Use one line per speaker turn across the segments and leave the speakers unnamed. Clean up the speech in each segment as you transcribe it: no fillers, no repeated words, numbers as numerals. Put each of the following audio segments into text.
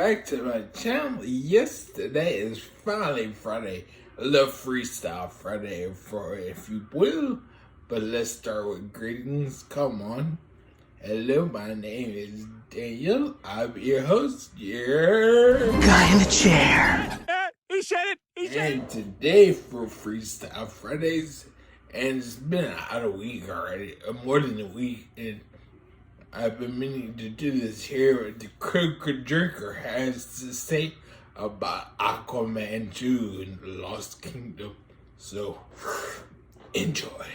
back to my channel. Yes, today is finally Friday. A little freestyle Friday, for if you will. But let's start with greetings. Come on. Hello, my name is Daniel. I'm your host.
Guy in the chair.
He said it. He said it.
And today for Freestyle Fridays, and it's been about a week already, more than a week, and I've been meaning to do this here. What the Croaker Drinker has to say about Aquaman 2 and the Lost Kingdom. So, enjoy.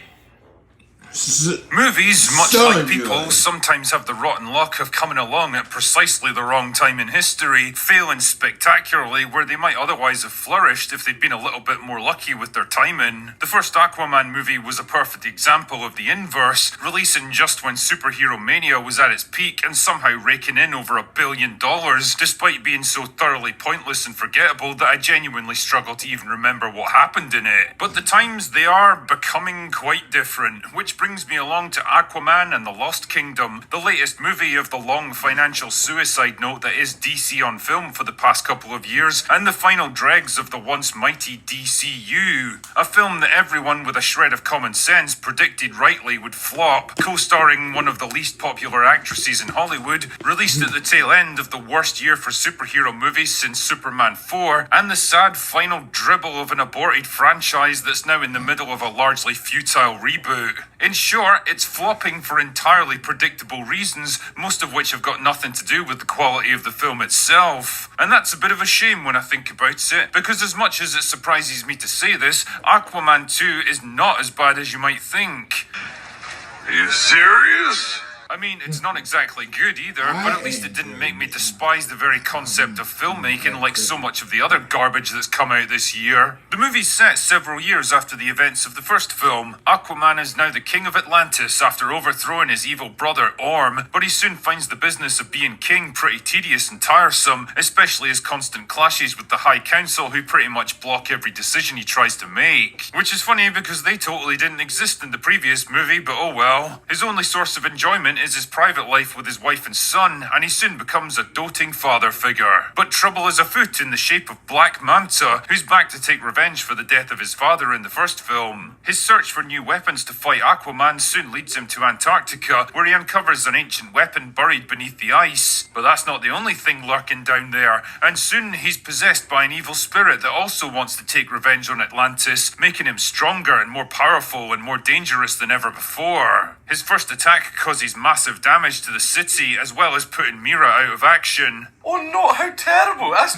Movies, much like people, sometimes have the rotten luck of coming along at precisely the wrong time in history, failing spectacularly where they might otherwise have flourished if they'd been a little bit more lucky with their timing. The first Aquaman movie was a perfect example of the inverse, releasing just when superhero mania was at its peak and somehow raking in over $1 billion, despite being so thoroughly pointless and forgettable that I genuinely struggle to even remember what happened in it. But the times, they are becoming quite different, which brings me along to Aquaman and the Lost Kingdom, the latest movie of the long financial suicide note that is DC on film for the past couple of years, and the final dregs of the once mighty DCU. A film that everyone with a shred of common sense predicted rightly would flop, co-starring one of the least popular actresses in Hollywood, released at the tail end of the worst year for superhero movies since Superman 4, and the sad final dribble of an aborted franchise that's now in the middle of a largely futile reboot. In short, it's flopping for entirely predictable reasons, most of which have got nothing to do with the quality of the film itself. And that's a bit of a shame when I think about it, because as much as it surprises me to say this, Aquaman 2 is not as bad as you might think.
Are you serious?
I mean, it's not exactly good either, but at least it didn't make me despise the very concept of filmmaking like so much of the other garbage that's come out this year. The movie's set several years after the events of the first film. Aquaman is now the king of Atlantis after overthrowing his evil brother Orm, but he soon finds the business of being king pretty tedious and tiresome, especially his constant clashes with the High Council, who pretty much block every decision he tries to make. Which is funny because they totally didn't exist in the previous movie, but oh well. His only source of enjoyment is his private life with his wife and son, and he soon becomes a doting father figure. But trouble is afoot in the shape of Black Manta, who's back to take revenge for the death of his father in the first film. His search for new weapons to fight Aquaman soon leads him to Antarctica, where he uncovers an ancient weapon buried beneath the ice. But that's not the only thing lurking down there, and soon he's possessed by an evil spirit that also wants to take revenge on Atlantis, making him stronger and more powerful and more dangerous than ever before. His first attack causes massive damage to the city, as well as putting Mira out of action.
Oh no, how terrible. That's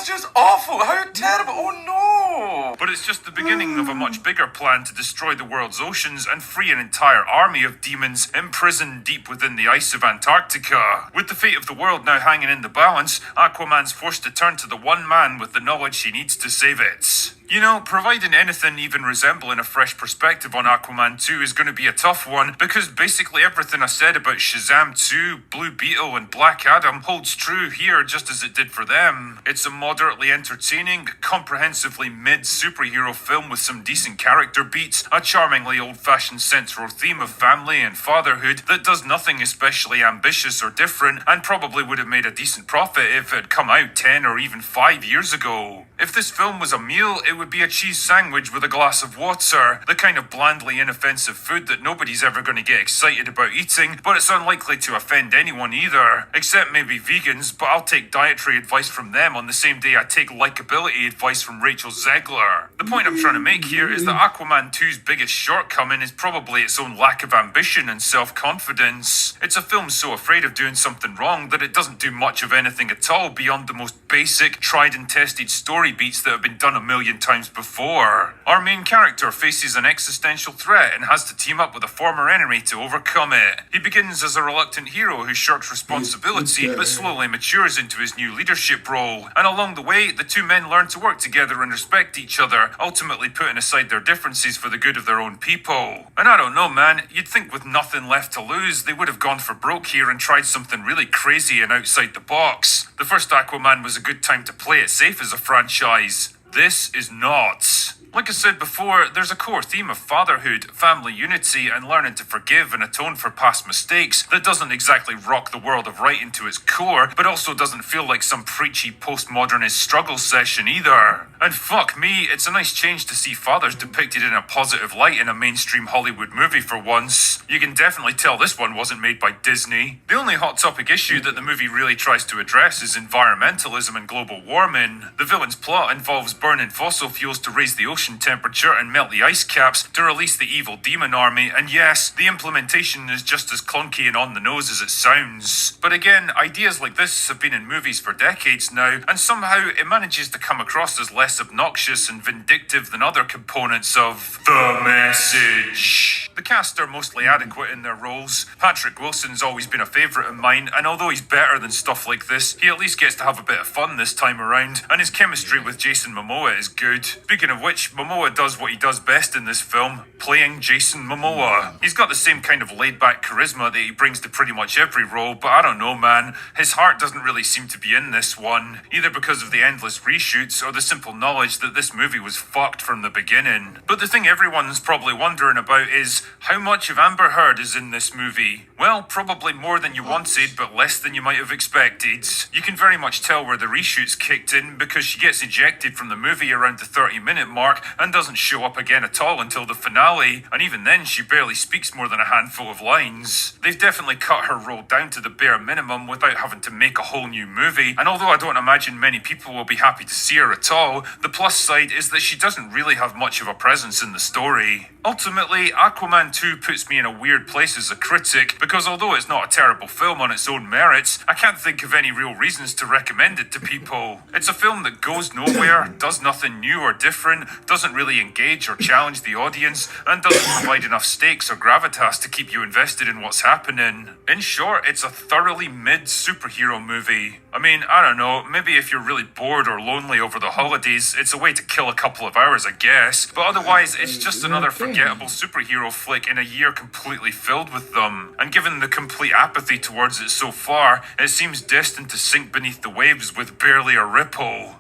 just awful. How terrible. Oh no.
But it's just the beginning of a much bigger plan to destroy the world's oceans and free an entire army of demons imprisoned deep within the ice of Antarctica. With the fate of the world now hanging in the balance, Aquaman's forced to turn to the one man with the knowledge he needs to save it. You know, providing anything even resembling a fresh perspective on Aquaman 2 is going to be a tough one, because basically everything I said about Shazam 2, Blue Beetle and Black Adam holds true here just as it did for them. It's a moderately entertaining, comprehensively mid-superhero film with some decent character beats, a charmingly old-fashioned central theme of family and fatherhood that does nothing especially ambitious or different, and probably would have made a decent profit if it had come out 10 or even 5 years ago. If this film was a meal, it would be a cheese sandwich with a glass of water, the kind of blandly inoffensive food that nobody's ever going to get excited about eating, but it's unlikely to offend anyone either, except maybe vegans, but I'll take dietary advice from them on the same day I take likability advice from Rachel Zegler. The point I'm trying to make here is that Aquaman 2's biggest shortcoming is probably its own lack of ambition and self-confidence. It's a film so afraid of doing something wrong that it doesn't do much of anything at all beyond the most basic, tried and tested story beats that have been done a million times before. Our main character faces an existential threat and has to team up with a former enemy to overcome it. He begins as a reluctant hero who shirks responsibility but slowly matures into his new leadership role, and along the way the two men learn to work together and respect each other, ultimately putting aside their differences for the good of their own people. And I don't know, man, you'd think with nothing left to lose they would have gone for broke here and tried something really crazy and outside the box. The first Aquaman was a good time to play it safe as a franchise. This is not. Like I said before, there's a core theme of fatherhood, family unity, and learning to forgive and atone for past mistakes that doesn't exactly rock the world of writing to its core, but also doesn't feel like some preachy postmodernist struggle session either. And fuck me, it's a nice change to see fathers depicted in a positive light in a mainstream Hollywood movie for once. You can definitely tell this one wasn't made by Disney. The only hot topic issue that the movie really tries to address is environmentalism and global warming. The villain's plot involves burning fossil fuels to raise the ocean temperature and melt the ice caps to release the evil demon army, and yes, the implementation is just as clunky and on the nose as it sounds. But again, ideas like this have been in movies for decades now, and somehow it manages to come across as less obnoxious and vindictive than other components of the message. The cast are mostly adequate in their roles. Patrick Wilson's always been a favourite of mine, and although he's better than stuff like this, he at least gets to have a bit of fun this time around, and his chemistry with Jason Momoa is good. Speaking of which, Momoa does what he does best in this film, playing Jason Momoa. He's got the same kind of laid-back charisma that he brings to pretty much every role, but I don't know, man. His heart doesn't really seem to be in this one, either because of the endless reshoots or the simple knowledge that this movie was fucked from the beginning. But the thing everyone's probably wondering about is, how much of Amber Heard is in this movie? Well, probably more than you wanted, but less than you might have expected. You can very much tell where the reshoots kicked in because she gets ejected from the movie around the 30-minute mark and doesn't show up again at all until the finale, and even then she barely speaks more than a handful of lines. They've definitely cut her role down to the bare minimum without having to make a whole new movie, and although I don't imagine many people will be happy to see her at all, the plus side is that she doesn't really have much of a presence in the story. Ultimately, Aquaman 2 puts me in a weird place as a critic, because although it's not a terrible film on its own merits, I can't think of any real reasons to recommend it to people. It's a film that goes nowhere, does nothing new or different, doesn't really engage or challenge the audience, and doesn't provide enough stakes or gravitas to keep you invested in what's happening. In short, it's a thoroughly mid-superhero movie. I mean, I don't know, maybe if you're really bored or lonely over the holidays, it's a way to kill a couple of hours, I guess, but otherwise it's just another forgettable superhero flick in a year completely filled with them. And given the complete apathy towards it so far, it seems destined to sink beneath the waves with barely a ripple.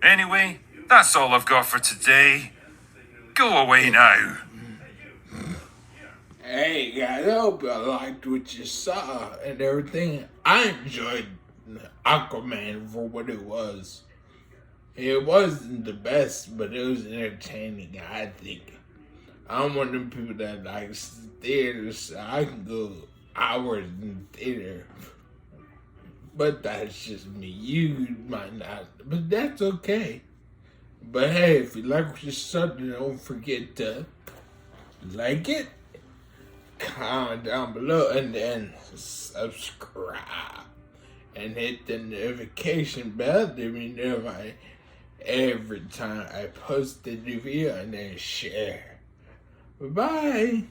Anyway, that's all I've got for today. Go away now.
Hey guys, I hope y'all liked what you saw and everything. I enjoyed Aquaman for what it was. It wasn't the best, but it was entertaining, I think. I'm one of them people that likes theaters, so I can go hours in the theater. But that's just me. You might not, but that's okay. But hey, if you like what you saw, don't forget to like it, comment down below, and then subscribe. And hit the notification bell to be notified every time I post a new video, and then share. Bye-bye.